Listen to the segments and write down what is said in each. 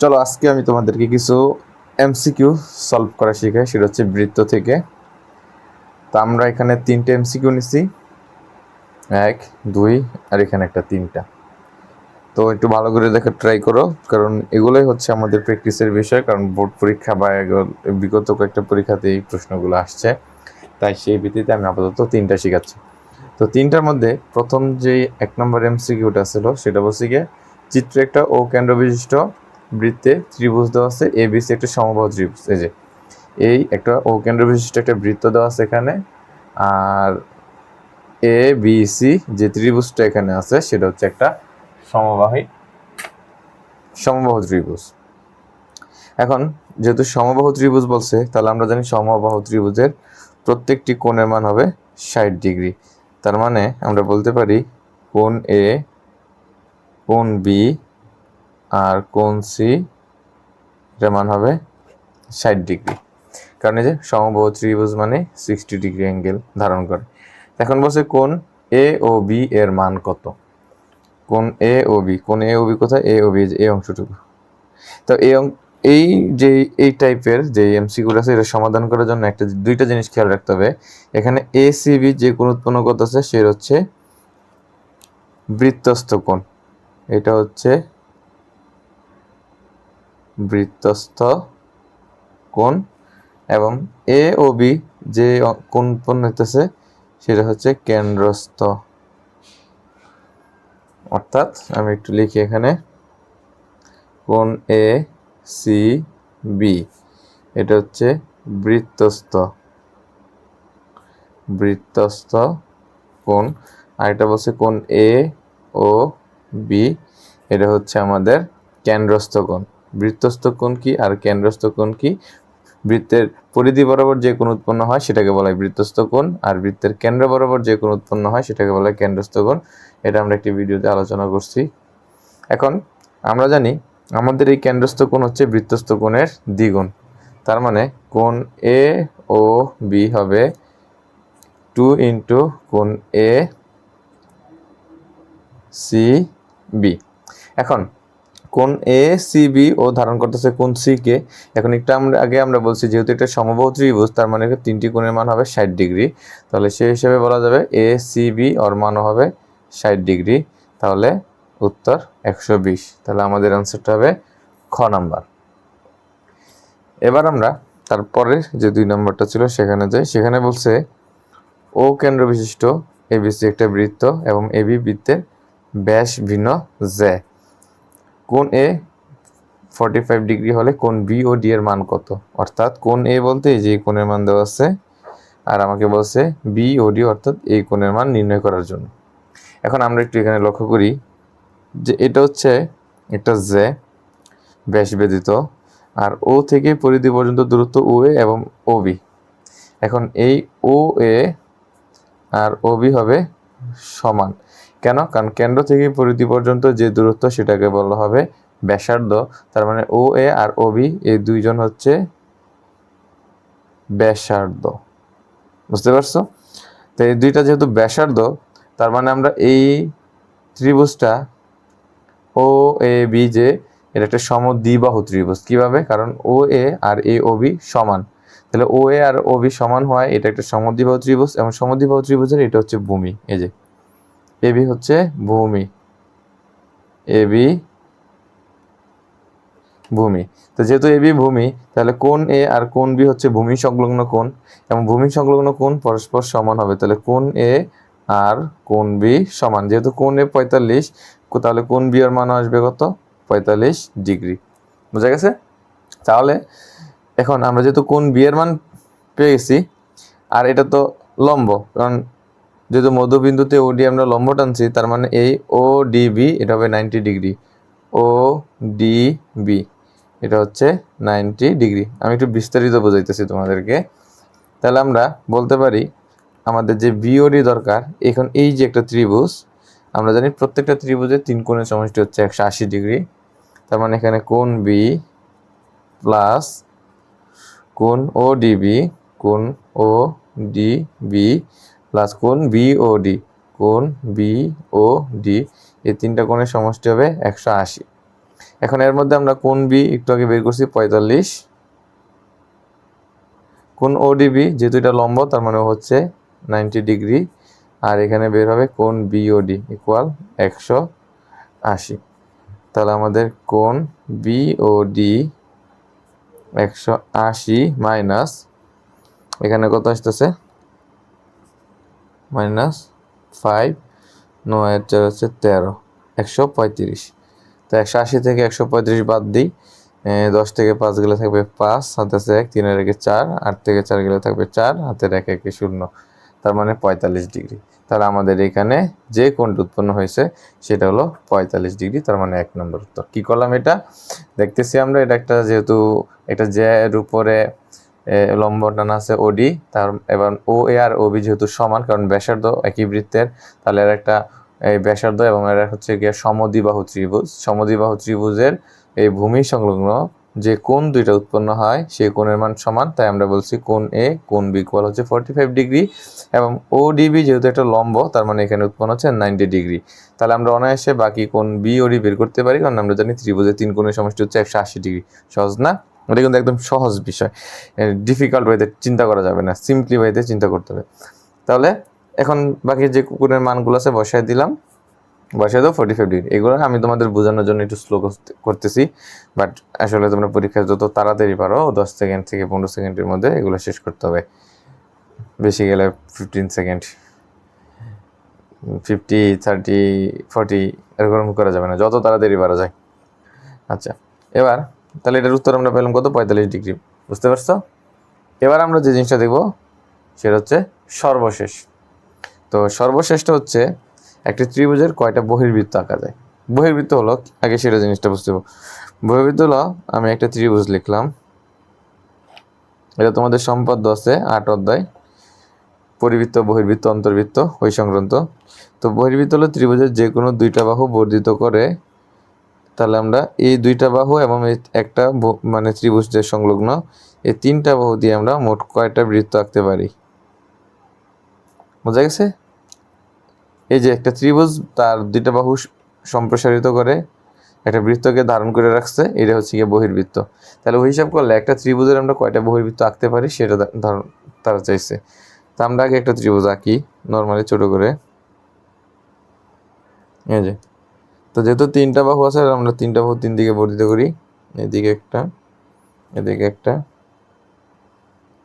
চলো আজকে আমি তোমাদেরকে কিছু এমসিকিউ সলভ করা শেখাই, সেটা হচ্ছে বৃত্ত থেকে। তো আমরা এখানে 3টে এমসিকিউ নিছি, 1 2 আর এখানে একটা 3টা। তো একটু ভালো করে দেখে ট্রাই করো, কারণ এগুলোই হচ্ছে আমাদের প্র্যাকটিসের বিষয়। কারণ বোর্ড পরীক্ষা বা বিগত কয়েকটা পরীক্ষাতে এই প্রশ্নগুলো আসছে, তাই সেই ভিত্তিতে আমি আপাতত 3টা শেখাচ্ছি। তো 3টার মধ্যে প্রথম যে 1 নম্বর এমসিকিউটা ছিল সেটা বলছে গিয়ে, চিত্রে একটা ও কেন্দ্র বিশিষ্ট বৃত্তে ত্রিভুজ দেওয়া আছে, এবিসি একটা সমবাহু ত্রিভুজ। এই একটা ও কেন্দ্র বিশিষ্ট একটা বৃত্ত দেওয়া আছে এখানে, আর এ বি সি যে ত্রিভুজটা এখানে আছে সেটা হচ্ছে একটা সমবাহু ত্রিভুজ। এখন যেহেতু সমবাহু ত্রিভুজ বলছে, তাহলে আমরা জানি সমবাহু ত্রিভুজের প্রত্যেকটি কোণের মান হবে 60 ডিগ্রি। তার মানে আমরা বলতে পারি কোণ এ, কোণ বি আর কোণ সি এর মান হবে 60 ডিগ্রি। কারণ এই যে সমবাহু ত্রিভুজ মানে 60 ডিগ্রি অ্যাঙ্গেল ধারণ করে। এখন বলছে কোণ এ ও বি এর মান কত। কোণ এ ও বি, কোণ এ ও বি কোথায়? এ ও বি এই অংশটুকু। তো এই টাইপের যে এমসিকিউটা আছে এটা সমাধান করার জন্য দুইটা জিনিস খেয়াল রাখতে হবে। এখানে এ সি বি যে কোণ উৎপন্ন করতেছে সেটা হচ্ছে বৃত্তস্থ কোণ। এটা হচ্ছে বৃত্তস্থ কোণ, এবং এ ও বি যে কোণ উৎপন্ন হইতেছে সেটা হচ্ছে কেন্দ্রস্থ। অর্থাৎ আমি একটু লিখি এখানে, কোণ এ সি বি এটা হচ্ছে বৃত্তস্থ কোণ, আর এটা বলছে কোণ এ ও বি এটা হচ্ছে আমাদের কেন্দ্রস্থ কোণ। বৃত্তস্থ কোণ কি আর কেন্দ্রস্থ কোণ কি? বৃত্তের পরিধি বরাবর যে কোণ উৎপন্ন হয় সেটাকে বলা হয় বৃত্তস্থ কোণ, আর বৃত্তের কেন্দ্র বরাবর যে কোণ উৎপন্ন হয় সেটাকে বলা হয় কেন্দ্রস্থ কোণ। এটা আমরা একটি ভিডিওতে আলোচনা করছি। এখন আমরা জানি আমাদের এই কেন্দ্রস্থ কোণ হচ্ছে বৃত্তস্থ কোণের দ্বিগুণ। তার মানে কোণ এ ও বি হবে 2 ইন্টু কোণ এ সি বি। এখন কোণ এ সি বি ও ধারণ করতেছে কোণ সি কে। এখন আমরা বলছি যেহেতু এটা সমবাহু ত্রিভুজ, তার মানে 3টি কোণের মান হবে 60 ডিগ্রি। তাহলে সেই হিসেবে বলা যাবে এ সি বি ওর মানও হবে 60 ডিগ্রি। তাহলে উত্তর 120। তাহলে আমাদের অ্যান্সারটা হবে খ নাম্বার। এবার আমরা তারপরে যে 2 নম্বরটা ছিল সেখানে যাই। সেখানে বলছে ও কেন্দ্র বিশিষ্ট এবিসি একটা বৃত্ত এবং এবি বৃত্তের ব্যাস ভিন্ন জে। কোণ এ 45 ডিগ্রি হলে কোণ বি ও ডি এর মান কত? অর্থাৎ কোণ এ বলতে যে কোণের মান দেওয়া আছে, আর আমাকে বলছে বি ও ডি অর্থাৎ এই কোণের মান নির্ণয় করার জন্য। এখন আমরা একটু এখানে লক্ষ্য করি যে এটা হচ্ছে একটা জে ব্যাস ব্যতীত, আর ও থেকে পরিধি পর্যন্ত দূরত্ব ও এ এবং ও বি। এখন এই ও এ আর ও বি হবে সমান। কেন? কারণ কেন্দ্র থেকে পরিধি পর্যন্ত যে দূরত্ব সেটাকে বলা হবে ব্যাসার্ধ। তার মানে ও এ আর ও বি এই দুইজন হচ্ছে ব্যাসার্ধ। বুঝতে পারছো? তো এই দুইটা যেহেতু ব্যাসার্ধ, তার মানে আমরা এই ত্রিভুজটা ও এ বি যে এটা একটা সমদ্বিবাহু ত্রিভুজ। কিভাবে? কারণ ও এ আর এ ও বি সমান। তাহলে ও এ আর ও বি সমান হয় এটা একটা সমদ্বিবাহু ত্রিভুজ, এবং সমদ্বিবাহু ত্রিভুজের এটা হচ্ছে ভূমি। এই যে এ বি হচ্ছে ভূমি, এ বি ভূমি। তো যেহেতু এ বি ভূমি, তাহলে কোণ এ আর কোণ বি হচ্ছে ভূমি সংলগ্ন কোণ, এবং ভূমি সংলগ্ন কোণ পরস্পর সমান হবে। তাহলে কোণ এ আর কোণ বি সমান। যেহেতু কোণ এ 45, তাহলে কোণ বি এর মান আসবে কত? 45 ডিগ্রি। বুঝা গেছে? তাহলে এখন আমরা যেহেতু কোণ বি এর মান পেয়ে গেছি, আর এটা তো লম্ব, কারণ যেহেতু মধ্যবিন্দুতে ও ডি আমরা লম্ব টানছি, তার মানে এই ও ডি বি এটা হবে 90 ডিগ্রি। ও ডি বি এটা হচ্ছে 90 ডিগ্রি। আমি একটু বিস্তারিত বোঝাইতেছি তোমাদেরকে। তাহলে আমরা বলতে পারি আমাদের যে বিওডি দরকার, এখন এই যে একটা ত্রিভুজ, আমরা জানি প্রত্যেকটা ত্রিভুজের 3 কোণের সমষ্টি হচ্ছে 180 ডিগ্রি। তার মানে এখানে কোণ বি প্লাস কোণ ও ডিবি, কোণ ও ডিবি প্লাস কোণ বি ও ডি, কোণ বি ও ডি, এই 3টা কোণের সমষ্টি হবে 180। এখন এর মধ্যে আমরা কোণ বি একটু আগে বের করছি 45, কোণ ওডিবি যেহেতু এটা লম্ব তার মানে হচ্ছে 90 ডিগ্রি, আর এখানে বের হবে কোণ বিওডি ইকুয়াল 180। তাহলে আমাদের কোণ বিওডি 180 মাইনাস এখানে কত আসতেছে -5, 9 হচ্ছে 13, 135। তো 180 থেকে 135 বাদ দিই, 10 থেকে 5 গেলে থাকবে 5, হাতে আছে 1, 3 এর 4, 8 থেকে 4 গেলে থাকবে 4, হাতের 1 1 0, তার মানে 45 ডিগ্রি। তাহলে আমাদের এখানে যে কোণটা উৎপন্ন হয়েছে সেটা হলো 45 ডিগ্রি, তার মানে 1 নম্বর উত্তর। কি করলাম এটা দেখতেছি আমরা, এটা একটা যেহেতু এটা যে এর উপরে লম্ব টানা আছে ওডি, তার এবার ও এ আর ওবি যেহেতু সমান, কারণ ব্যাসার্ধ একই বৃত্তের, তাহলে এর একটা এই ব্যাসার্ধ এবং এর হচ্ছে গিয়ে সমদ্বিবাহু ত্রিভুজ। সমদ্বিবাহু ত্রিভুজের এই ভূমি সংলগ্ন যে কোণ দুইটা উৎপন্ন হয় সেই কোণের মান সমান, তাই আমরা বলছি কোণ এ কোণ বি ইকুয়াল হচ্ছে 45 ডিগ্রি, এবং ও ডিবি যেহেতু একটা লম্ব তার মানে এখানে উৎপন্ন হচ্ছে 90 ডিগ্রি। তাহলে আমরা অনায়াসে বাকি কোণ বি ও ডি বের করতে পারি, কারণ আমরা জানি ত্রিভুজের 3 কোণের সমষ্টি হচ্ছে 180 ডিগ্রি। সহজ না? এটা কিন্তু একদম সহজ বিষয়, ডিফিকাল্ট ওয়েতে চিন্তা করা যাবে না, সিম্পলি ওয়েতে চিন্তা করতে হবে। তাহলে এখন বাকি যে কোণের মানগুলো আছে বসায় দিলাম, বসায় দাও 45 ডিগ্রি। এগুলো আমি তোমাদের বোঝানোর জন্য একটু স্লো করতেছি, বাট আসলে তোমরা পরীক্ষায় যত তাড়াতাড়ি পারো 10 সেকেন্ড থেকে 15 সেকেন্ডের মধ্যে এগুলো শেষ করতে হবে, বেশি গেলে 15 সেকেন্ড, 50, 30, 40 এরকম করা যাবে না, যত তাড়াতাড়ি পারা যায়। আচ্ছা, এবার তাহলে এটার উত্তর আমরা পেলাম কত? 45 ডিগ্রি। বুঝতে পারছো? এবার আমরা যে জিনিসটা দেখব সেটা হচ্ছে সর্বশেষ। তো সর্বশেষটা হচ্ছে একটা ত্রিভুজের কয়টা বহির্বৃত্ত আঁকা যায়। বহির্বৃত্ত হলো, আগে সেটা জিনিসটা বুঝতে হবে। বহির্বৃত্ত হলো, আমি একটা ত্রিভুজ লিখলাম, এটা তোমাদের সম্পাদ্য আছে 8 অধ্যায়, পরিবৃত্ত, বহির্বৃত্ত, অন্তর্বৃত্ত, ওই সংক্রান্ত। তো বহির্বৃত্ত হলো ত্রিভুজের যে কোনো দুইটা বাহু বর্ধিত করে, তাহলে আমরা এই দুইটা বাহু এবং এই একটা মানে ত্রিভুজ যে সংলগ্ন, এই 3টা বাহু দিয়ে আমরা মোট কয়টা বৃত্ত আঁকতে পারি? বোঝা গেছে? এই যে একটা ত্রিভুজ তার দুইটা বাহু সম্প্রসারিত করে একটা বৃত্তকে ধারণ করে রাখছে, এটা হচ্ছে গিয়ে বহির্বৃত্ত। তাহলে ওই হিসাব করলে একটা ত্রিভুজের আমরা কয়টা বহির্বৃত্ত আঁকতে পারি সেটা তারা চাইছে। তা আমরা আগে একটা ত্রিভুজ আঁকি নর্মালি ছোট করে, এই যে। তো যেহেতু 3টা বাহু আছে, আমরা 3টা বাহু 3 দিকে বর্ধিত করি, এদিকে একটা, এদিকে একটা,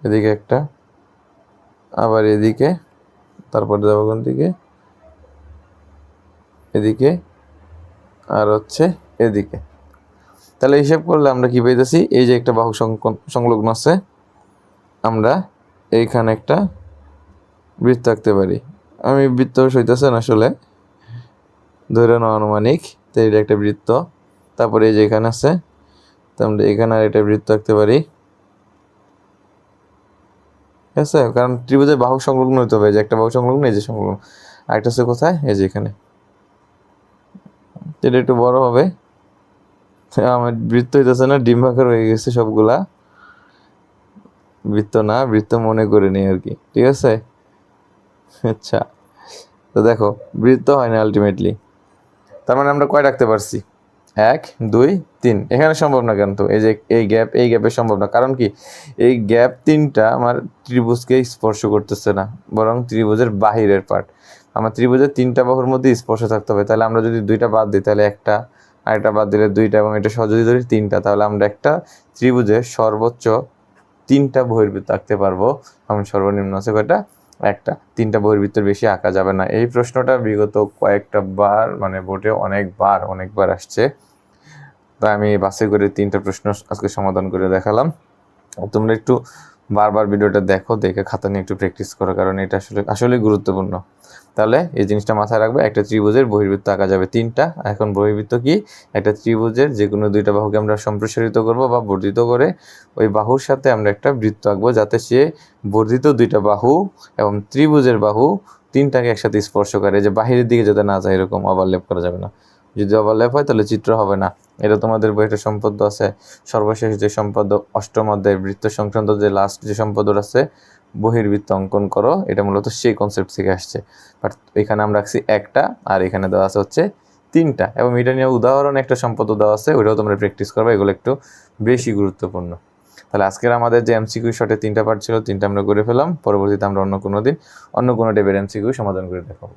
এদিকে একটা, আবার এদিকে, তারপর যাবো কোন দিকে, এদিকে, আর হচ্ছে এদিকে। তাহলে হিসাব করলে আমরা কি পেয়েছি? এই যে একটা বাহু সংলগ্ন আছে, আমরা এইখানে একটা বৃত্ত আঁকতে পারি। আমি বৃত্ত সইতেছে না আসলে, ধরে নাও আনুমানিক। তো এটা একটা বৃত্ত, তারপরে এই যে এখানে আছে, তো আমরা এখানে আর একটা বৃত্ত আঁকতে পারি, ঠিক আছে? কারণ ত্রিভুজের বাহু সংলগ্ন হতে হবে, যে একটা বাহু সংলগ্ন, এই যে সংলগ্ন, আরেকটা আছে কোথায়? এই যে এখানে। এটা একটু বড় হবে, আমার বৃত্ত হইতেছে না, ডিম্বাকার হয়ে গেছে সবগুলা, বৃত্ত না, বৃত্ত মনে করে নেই আর কি, ঠিক আছে? আচ্ছা, তো দেখো বৃত্ত হয় না আলটিমেটলি। তার মানে আমরা কয় রাখতে পারছি? 1, 2, 3। এখানে সম্ভব না কেন? তো এই যে এই গ্যাপে সম্ভব না, কারণ কি এই গ্যাপ 3টা আমার ত্রিভুজকে স্পর্শ করতেছে না, বরং ত্রিভুজের বাহিরের পার্ট। আমার ত্রিভুজের 3টা বাহুর মধ্যে স্পর্শ থাকতে হবে। তাহলে আমরা যদি 2টা বাদ দিই তাহলে একটা, আরেকটা বাদ দিলে 2টা, এবং এটা যদি ধরি 3টা, তাহলে আমরা একটা ত্রিভুজের সর্বোচ্চ 3টা বহির্বৃত্ত আঁকতে পারবো। আমি সর্বনিম্ন আছে কয়টা? একটা। 3টা বহির্বৃত্তের বেশি আঁকা যাবে না। এই প্রশ্নটা বিগত কয়েকটা বার মানে বোর্ডে অনেকবার আসছে, তাই আমি বাছাই করে 3টা প্রশ্ন আজকে সমাধান করে দেখালাম। তোমরা একটু বারবার ভিডিওটা দেখো, দেখে খাতা নিয়ে একটু প্র্যাকটিস করো, কারণ এটা আসলে গুরুত্বপূর্ণ। তাহলে এই জিনিসটা মাথায় রাখবে, একটা ত্রিভুজের বহির্বৃত্ত আঁকা যাবে 3টা। এখন বহির্বৃত্ত কি? একটা ত্রিভুজের যে কোনো 2টা বাহুকে আমরা সম্প্রসারিত করব বা বর্ধিত করে ওই বাহুর সাথে আমরা একটা বৃত্ত আঁকবো, যাতে সে বর্ধিত 2টা বাহু এবং ত্রিভুজের বাহু 3টাকে একসাথে স্পর্শ করে, যে বাহিরের দিকে যাতে না যায়, এরকম ওভারল্যাপ করা যাবে না। যদি ওভারল্যাপ হয় তাহলে চিত্র হবে না। এটা তোমাদের বইটা সম্পদ্য আছে, সর্বশেষ যে সম্পদ্য 8ম অধ্যায়ের বৃত্ত সংক্রান্ত যে লাস্ট যে সম্পদ্য আছে, বহির্বৃত্ত অঙ্কন করো, এটা মূলত সেই কনসেপ্ট থেকে আসছে। বাট এখানে আমরা রাখছি একটা, আর এখানে দেওয়া আছে হচ্ছে 3টা, এবং এটা নিয়ে উদাহরণ একটা সম্পদ দেওয়া আছে, ওইটাও তোমরা প্র্যাকটিস করবে, এগুলো একটু বেশি গুরুত্বপূর্ণ। তাহলে আজকের আমাদের যে এমসিকিউ শর্টে 3টা পার্ট ছিল, 3টা আমরা করে ফেলাম। পরবর্তীতে আমরা অন্য কোনো দিন অন্য কোনো টাইপের এমসিকিউ সমাধান করে দেখাবো।